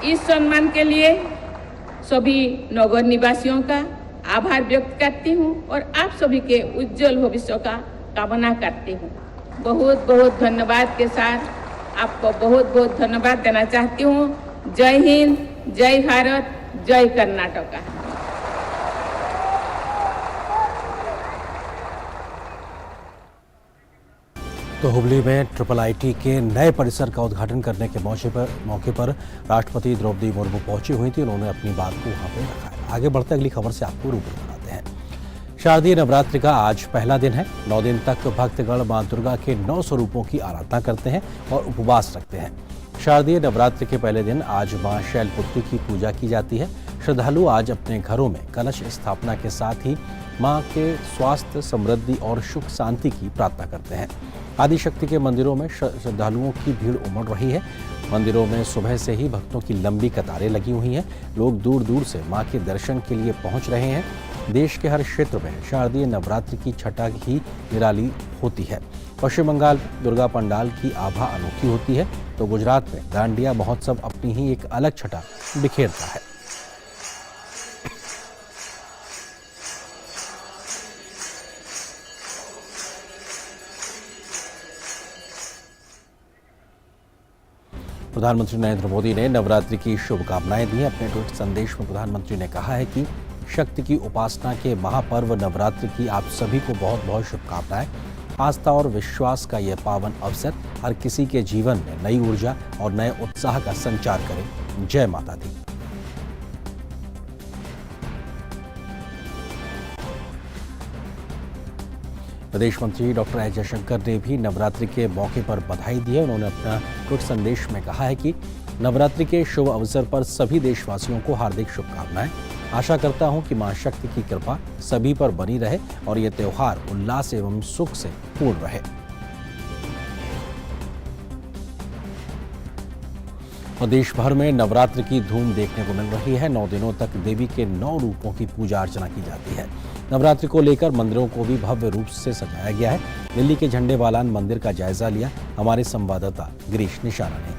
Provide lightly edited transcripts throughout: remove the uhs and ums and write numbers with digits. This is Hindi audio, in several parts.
इस सम्मान के लिए सभी नगर निवासियों का आभार व्यक्त करती हूँ और आप सभी के उज्जवल भविष्य का कामना करती हूँ। बहुत बहुत धन्यवाद के साथ आपको बहुत बहुत धन्यवाद देना चाहती हूँ। जय हिंद, जय भारत, जय कर्नाटका। तो हुबली में IIIT के नए परिसर का उद्घाटन करने के मौके पर राष्ट्रपति द्रौपदी मुर्मू पहुंची हुई थी। उन्होंने अपनी बात को वहां पर रखा है। आगे बढ़ते अगली खबर से आपको रूबरू कराते हैं। शारदीय नवरात्रि का आज पहला दिन है। 9 दिन तक भक्तगण मां दुर्गा के 9 स्वरूपों की आराधना करते हैं और उपवास रखते हैं। शारदीय नवरात्रि के पहले दिन आज मां शैलपुत्री की पूजा की जाती है। श्रद्धालु आज अपने घरों में कलश स्थापना के साथ ही मां के स्वास्थ्य, समृद्धि और सुख शांति की प्रार्थना करते हैं। आदिशक्ति के मंदिरों में श्रद्धालुओं की भीड़ उमड़ रही है। मंदिरों में सुबह से ही भक्तों की लंबी कतारें लगी हुई हैं। लोग दूर दूर से मां के दर्शन के लिए पहुंच रहे हैं। देश के हर क्षेत्र में शारदीय नवरात्रि की छठा ही निराली होती है। पश्चिम बंगाल दुर्गा पंडाल की आभा अनोखी होती है, तो गुजरात में दांडिया महोत्सव अपनी ही एक अलग छटा बिखेरता है। प्रधानमंत्री नरेंद्र मोदी ने नवरात्रि की शुभकामनाएं दी। अपने ट्वीट संदेश में प्रधानमंत्री ने कहा है कि शक्ति की उपासना के महापर्व नवरात्रि की आप सभी को बहुत बहुत शुभकामनाएं। आस्था और विश्वास का यह पावन अवसर हर किसी के जीवन में नई ऊर्जा और नए उत्साह का संचार करे। जय माता दी। विदेश मंत्री डॉक्टर एस जयशंकर ने भी नवरात्रि के मौके पर बधाई दी है। उन्होंने अपना ट्वीट संदेश में कहा है कि नवरात्रि के शुभ अवसर पर सभी देशवासियों को हार्दिक शुभकामनाएं। आशा करता हूं कि मां शक्ति की कृपा सभी पर बनी रहे और ये त्योहार उल्लास एवं सुख से पूर्ण रहे। और देश भर में नवरात्र की धूम देखने को मिल रही है। 9 दिनों तक देवी के 9 रूपों की पूजा अर्चना की जाती है। नवरात्रि को लेकर मंदिरों को भी भव्य रूप से सजाया गया है। दिल्ली के झंडेवालान मंदिर का जायजा लिया हमारे संवाददाता गिरीश निशाना ने।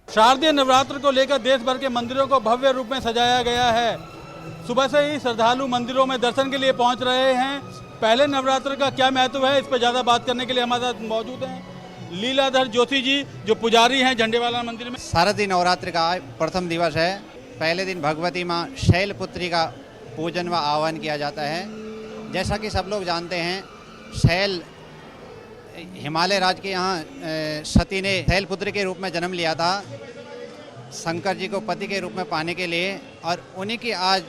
शारदीय नवरात्र को लेकर देश भर के मंदिरों को भव्य रूप में सजाया गया है। सुबह से ही श्रद्धालु मंदिरों में दर्शन के लिए पहुंच रहे हैं। पहले नवरात्र का क्या महत्व है, इस पर ज्यादा बात करने के लिए हमारे साथ मौजूद हैं लीलाधर जोशी जी, जो पुजारी हैं झंडेवालान मंदिर में। शारदीय नवरात्र का प्रथम दिवस है। पहले दिन भगवती माँ शैलपुत्री का पूजन व आह्वान किया जाता है। जैसा कि सब लोग जानते हैं, शैल हिमालय राज्य के यहाँ सती ने शैलपुत्री के रूप में जन्म लिया था, शंकर जी को पति के रूप में पाने के लिए, और उन्हीं की आज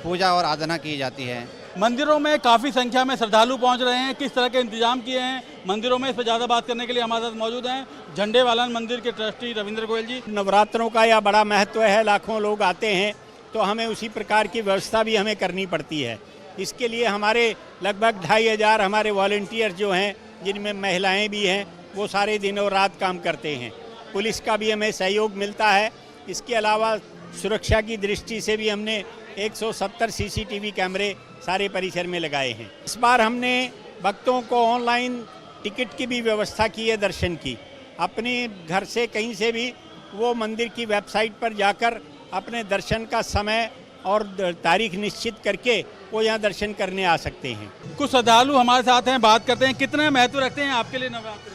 पूजा और आराधना की जाती है। मंदिरों में काफ़ी संख्या में श्रद्धालु पहुंच रहे हैं। किस तरह के इंतजाम किए हैं मंदिरों में, इस पर ज़्यादा बात करने के लिए हमारे साथ मौजूद हैं झंडेवालान मंदिर के ट्रस्टी रविंद्र गोयल जी। नवरात्रों का यह बड़ा महत्व है, लाखों लोग आते हैं, तो हमें उसी प्रकार की व्यवस्था भी हमें करनी पड़ती है। इसके लिए हमारे लगभग 2500 हमारे वॉलंटियर जो हैं, जिनमें महिलाएं भी हैं, वो सारे दिन और रात काम करते हैं। पुलिस का भी हमें सहयोग मिलता है। इसके अलावा सुरक्षा की दृष्टि से भी हमने 170 CCTV कैमरे सारे परिसर में लगाए हैं। इस बार हमने भक्तों को ऑनलाइन टिकट की भी व्यवस्था की है दर्शन की। अपने घर से कहीं से भी वो मंदिर की वेबसाइट पर जाकर अपने दर्शन का समय और तारीख निश्चित करके वो यहाँ दर्शन करने आ सकते हैं। कुछ श्रद्धालु हमारे साथ हैं, बात करते हैं। कितने महत्व रखते हैं आपके लिए नवरात्र?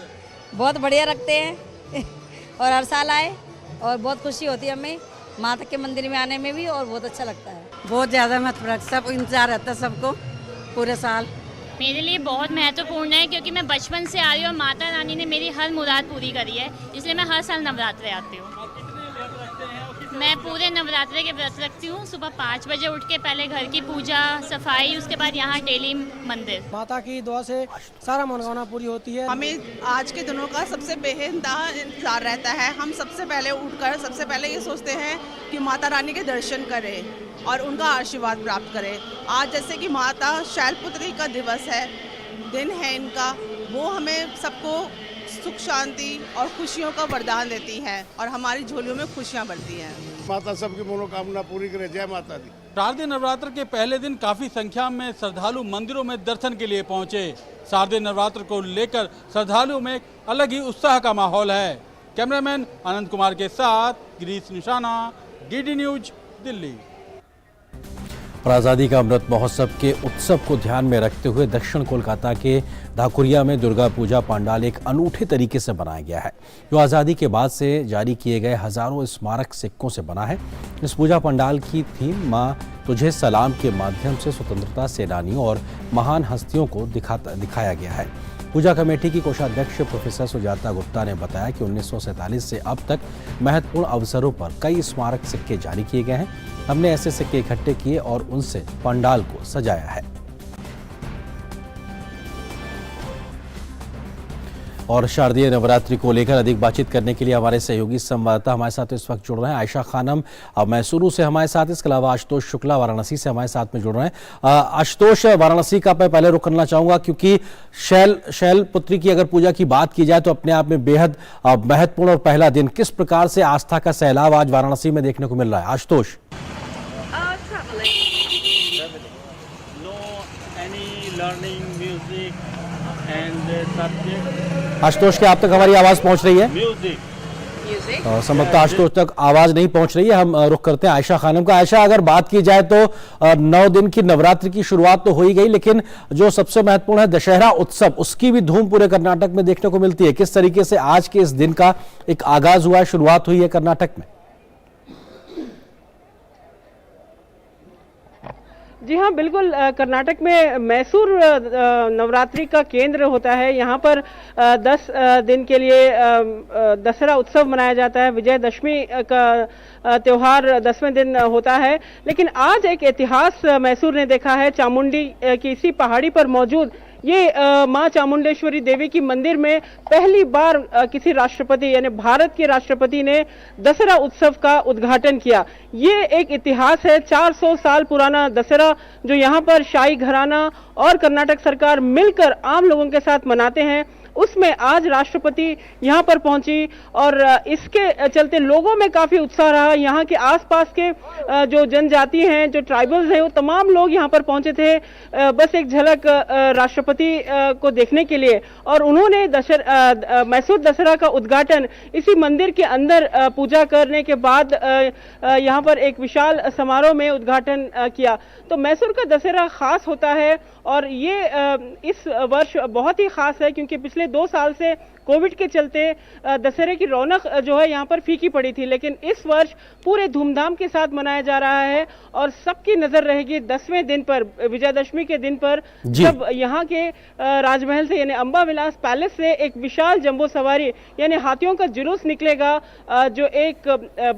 बहुत बढ़िया रखते हैं और हर साल आए और बहुत खुशी होती है हमें माता के मंदिर में आने में भी, और बहुत अच्छा लगता है। बहुत ज़्यादा महत्व रखता है, सब इंतजार रहता है सबको पूरे साल। मेरे लिए बहुत महत्वपूर्ण है, क्योंकि मैं बचपन से आ रही हूँ और माता रानी ने मेरी हर मुराद पूरी करी है, इसलिए मैं हर साल नवरात्रे आती हूँ। मैं पूरे नवरात्रे के व्रत रखती हूँ। सुबह 5 बजे उठ के पहले घर की पूजा सफाई, उसके बाद यहाँ डेली मंदिर। माता की दुआ से सारा मनोकामना पूरी होती है। हमें आज के दिनों का सबसे बेहद इंतजार रहता है। हम सबसे पहले उठकर सबसे पहले ये सोचते हैं कि माता रानी के दर्शन करें और उनका आशीर्वाद प्राप्त करें। आज जैसे कि माता शैलपुत्री का दिवस है, दिन है इनका, वो हमें सबको सुख शांति और खुशियों का वरदान देती हैं और हमारी झोलियों में खुशियां बढ़ती हैं। माता सबकी मनोकामना पूरी करे। जय माता दी। शारदीय नवरात्र के पहले दिन काफी संख्या में श्रद्धालु मंदिरों में दर्शन के लिए पहुंचे। शारदीय नवरात्र को लेकर श्रद्धालुओं में एक अलग ही उत्साह का माहौल है। कैमरामैन आनंद कुमार के साथ गिरीश निशाना, डीडी न्यूज, दिल्ली। और आज़ादी का अमृत महोत्सव के उत्सव को ध्यान में रखते हुए दक्षिण कोलकाता के धाकुरिया में दुर्गा पूजा पंडाल एक अनूठे तरीके से बनाया गया है, जो आज़ादी के बाद से जारी किए गए हजारों स्मारक सिक्कों से बना है। इस पूजा पंडाल की थीम माँ तुझे सलाम के माध्यम से स्वतंत्रता सेनानियों और महान हस्तियों को दिखाया गया है। पूजा कमेटी की कोषाध्यक्ष प्रोफेसर सुजाता गुप्ता ने बताया कि 1947 से अब तक महत्वपूर्ण अवसरों पर कई स्मारक सिक्के जारी किए गए हैं। हमने ऐसे सिक्के इकट्ठे किए और उनसे पंडाल को सजाया है। और शारदीय नवरात्रि को लेकर अधिक बातचीत करने के लिए हमारे सहयोगी संवाददाता हमारे साथ इस वक्त जुड़ रहे हैं। आयशा खानम मैसूरू से हमारे साथ, इसके अलावा आशुतोष शुक्ला वाराणसी से हमारे साथ में जुड़ रहे हैं। आशुतोष, वाराणसी का मैं पहले रुख करना चाहूंगा क्योंकि शैलपुत्री की अगर पूजा की बात की जाए तो अपने आप में बेहद महत्वपूर्ण और पहला दिन, किस प्रकार से आस्था का सैलाब आज वाराणसी में देखने को मिल रहा है? आशुतोष। आशुतोष, क्या आप तक हमारी आवाज पहुंच रही है? संभवतः आशुतोष तक आवाज नहीं पहुंच रही है। हम रुख करते हैं आयशा खानम का। आयशा, अगर बात की जाए तो 9 दिन की नवरात्रि की शुरुआत तो हो ही गई, लेकिन जो सबसे महत्वपूर्ण है दशहरा उत्सव, उसकी भी धूम पूरे कर्नाटक में देखने को मिलती है। किस तरीके से आज के इस दिन का एक आगाज हुआ है, शुरुआत हुई है कर्नाटक में? जी हाँ, बिल्कुल। कर्नाटक में मैसूर नवरात्रि का केंद्र होता है। यहाँ पर 10 दिन के लिए दशहरा उत्सव मनाया जाता है। विजयदशमी का त्योहार 10वें दिन होता है। लेकिन आज एक इतिहास मैसूर ने देखा है। चामुंडी की इसी पहाड़ी पर मौजूद ये माँ चामुंडेश्वरी देवी की मंदिर में पहली बार किसी राष्ट्रपति यानी भारत के राष्ट्रपति ने दशहरा उत्सव का उद्घाटन किया। ये एक इतिहास है। 400 साल पुराना दशहरा जो यहाँ पर शाही घराना और कर्नाटक सरकार मिलकर आम लोगों के साथ मनाते हैं, उसमें आज राष्ट्रपति यहाँ पर पहुंची और इसके चलते लोगों में काफी उत्साह रहा। यहाँ के आसपास के जो जनजाति हैं, जो ट्राइबल्स हैं, वो तमाम लोग यहाँ पर पहुंचे थे बस एक झलक राष्ट्रपति को देखने के लिए। और उन्होंने मैसूर दशहरा का उद्घाटन इसी मंदिर के अंदर पूजा करने के बाद यहाँ पर एक विशाल समारोह में उद्घाटन किया। तो मैसूर का दशहरा खास होता है और ये इस वर्ष बहुत ही खास है क्योंकि पिछले 2 साल से कोविड के चलते दशहरे की रौनक जो है यहाँ पर फीकी पड़ी थी, लेकिन इस वर्ष पूरे धूमधाम के साथ मनाया जा रहा है और सबकी नजर रहेगी 10वें दिन पर, विजयदशमी के दिन पर, जब यहाँ के राजमहल से यानी अंबा विलास पैलेस से एक विशाल जंबो सवारी यानी हाथियों का जुलूस निकलेगा जो एक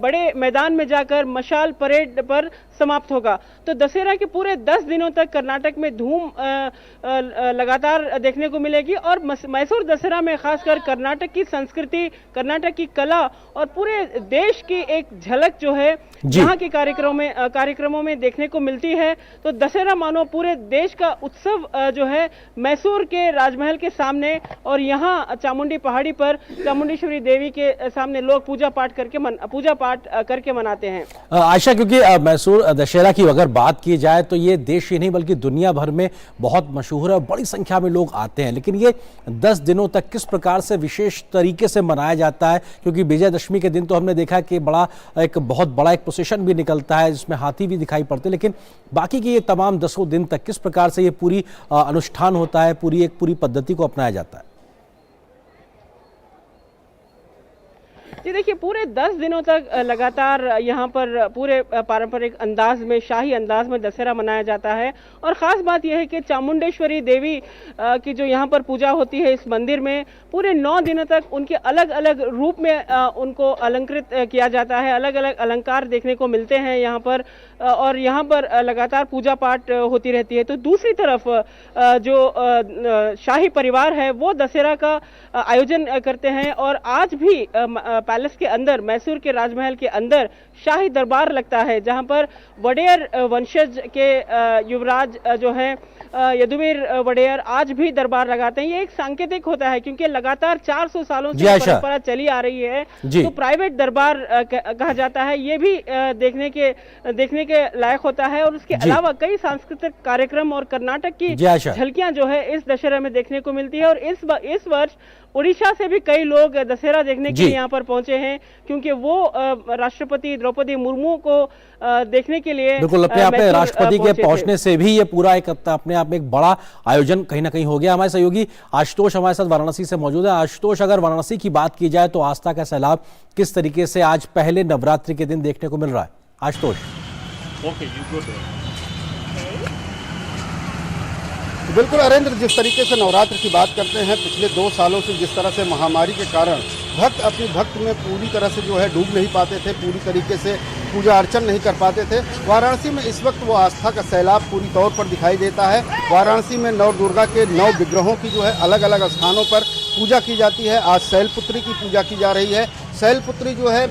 बड़े मैदान में जाकर मशाल परेड पर समाप्त होगा। तो दशहरा के पूरे 10 दिनों तक कर्नाटक में धूम लगातार देखने को मिलेगी और मैसूर दशहरा में खासकर कर्नाटक की संस्कृति, कर्नाटक की कला और पूरे देश की एक झलक जो है यहाँ के कार्यक्रमों में देखने को मिलती है। तो दशहरा मानो पूरे देश का उत्सव जो है मैसूर के राजमहल के सामने और यहाँ चामुंडी पहाड़ी पर चामुंडेश्वरी देवी के सामने लोग पूजा पाठ करके मनाते हैं। आयशा, क्योंकि मैसूर दशहरा की अगर बात की जाए तो ये देश ही नहीं बल्कि दुनिया भर में बहुत मशहूर है, बड़ी संख्या में लोग आते हैं, लेकिन ये 10 दिनों तक किस प्रकार से विशेष तरीके से मनाया जाता है? क्योंकि विजयदशमी के दिन तो हमने देखा कि बहुत बड़ा एक प्रोसेशन भी निकलता है जिसमें हाथी भी दिखाई पड़ते हैं, लेकिन बाकी के ये तमाम 10 दिन तक किस प्रकार से ये पूरी अनुष्ठान होता है, पूरी पद्धति को अपनाया जाता है? जी देखिए, पूरे 10 दिनों तक लगातार यहाँ पर पूरे पारंपरिक अंदाज में, शाही अंदाज में दशहरा मनाया जाता है। और ख़ास बात यह है कि चामुंडेश्वरी देवी की जो यहाँ पर पूजा होती है इस मंदिर में, पूरे 9 दिनों तक उनके अलग अलग रूप में उनको अलंकृत किया जाता है। अलग अलग अलंकार देखने को मिलते हैं यहाँ पर और यहाँ पर लगातार पूजा पाठ होती रहती है। तो दूसरी तरफ जो शाही परिवार है वो दशहरा का आयोजन करते हैं और आज भी पैलेस के अंदर, मैसूर के राजमहल के अंदर शाही दरबार लगता है जहां पर वडेयर वंशज के युवराज जो हैं यदुवीर वडेयर आज भी दरबार लगाते हैं। ये एक सांकेतिक होता है क्योंकि लगातार 400 सालों से परंपरा चली आ रही है, तो प्राइवेट दरबार कहा जाता है। ये भी देखने के लायक होता है और उसके अलावा कई सांस्कृतिक कार्यक्रम और कर्नाटक की झलकियां जो है इस दशहरा में देखने को मिलती है। और इस वर्ष उड़ीसा से भी कई लोग दशहरा देखने के लिए यहाँ पर पहुंचे हैं, क्योंकि वो राष्ट्रपति द्रौपदी मुर्मू को देखने के लिए बिल्कुल अपने आप में राष्ट्रपति के पहुंचने से भी ये पूरा एक अपने आप में एक बड़ा आयोजन कहीं ना कहीं हो गया। हमारे सहयोगी आशुतोष हमारे साथ वाराणसी से मौजूद है। आशुतोष, अगर वाराणसी की बात की जाए तो आस्था का सैलाब किस तरीके से आज पहले नवरात्रि के दिन देखने को मिल रहा है? आशुतोष। बिल्कुल अरेंद्र, जिस तरीके से नवरात्र की बात करते हैं, पिछले 2 सालों से जिस तरह से महामारी के कारण भक्त अपनी भक्त में पूरी तरह से जो है डूब नहीं पाते थे, पूरी तरीके से पूजा अर्चन नहीं कर पाते थे, वाराणसी में इस वक्त वो आस्था का सैलाब पूरी तौर पर दिखाई देता है। वाराणसी में नव दुर्गा के 9 विग्रहों की जो है अलग अलग स्थानों पर पूजा की जाती है। आज शैलपुत्री की पूजा की जा रही है। शैलपुत्री जो है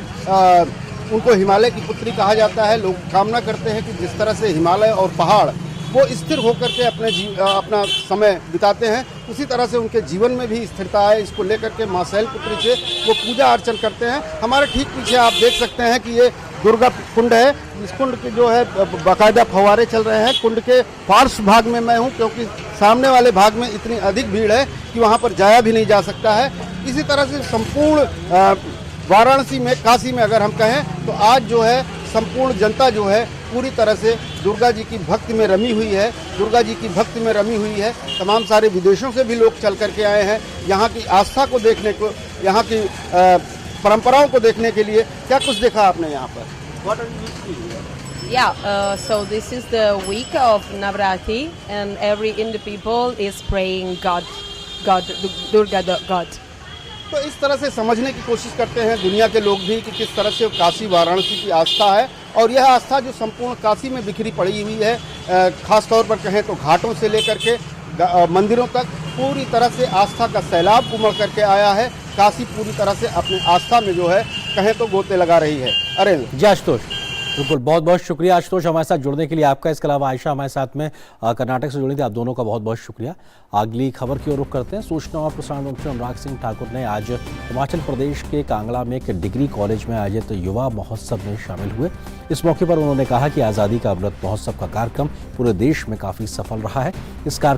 उनको हिमालय की पुत्री कहा जाता है। लोग कामना करते हैं कि जिस तरह से हिमालय और पहाड़ वो स्थिर होकर के अपना समय बिताते हैं, उसी तरह से उनके जीवन में भी स्थिरता है। इसको लेकर के मां शैलपुत्री से वो पूजा अर्चन करते हैं। हमारे ठीक पीछे आप देख सकते हैं कि ये दुर्गा कुंड है। इस कुंड के जो है बाकायदा फव्वारे चल रहे हैं। कुंड के पार्श्व भाग में मैं हूँ, क्योंकि सामने वाले भाग में इतनी अधिक भीड़ है कि वहाँ पर जाया भी नहीं जा सकता है। इसी तरह से संपूर्ण वाराणसी में, काशी में अगर हम कहें तो आज जो है संपूर्ण जनता जो है पूरी तरह से दुर्गा जी की भक्ति में रमी हुई है। दुर्गा जी की भक्ति में रमी हुई है। तमाम सारे विदेशों से भी लोग चल करके आए हैं यहाँ की आस्था को देखने को, यहाँ की परंपराओं को देखने के लिए। क्या कुछ देखा आपने यहाँ पर? Yeah, so this is the week of Navratri and every Indian people is praying God, Durga God. तो इस तरह से समझने की कोशिश करते हैं दुनिया के लोग भी कि किस तरह से काशी वाराणसी की आस्था है, और यह आस्था जो संपूर्ण काशी में बिखरी पड़ी हुई है, खास तौर पर कहें तो घाटों से लेकर के मंदिरों तक पूरी तरह से आस्था का सैलाब उमड़ करके आया है। काशी पूरी तरह से अपनी आस्था में जो है कहें तो गोते लगा रही है। अरे जी आशुतोष, बिल्कुल बहुत बहुत शुक्रिया आशुतोष हमारे साथ जुड़ने के लिए आपका। इसके अलावा आयशा हमारे साथ में कर्नाटक से जुड़ी थी, आप दोनों का बहुत बहुत शुक्रिया। अगली खबर की ओर रुख करते हैं। सूचना और प्रसारण मंत्री अनुराग सिंह ठाकुर ने आज हिमाचल प्रदेश के कांगड़ा में एक डिग्री कॉलेज में आयोजित युवा महोत्सव में शामिल हुए। इस मौके पर उन्होंने कहा कि आज़ादी का अमृत महोत्सव का कार्यक्रम पूरे देश में काफ़ी सफल रहा है। इस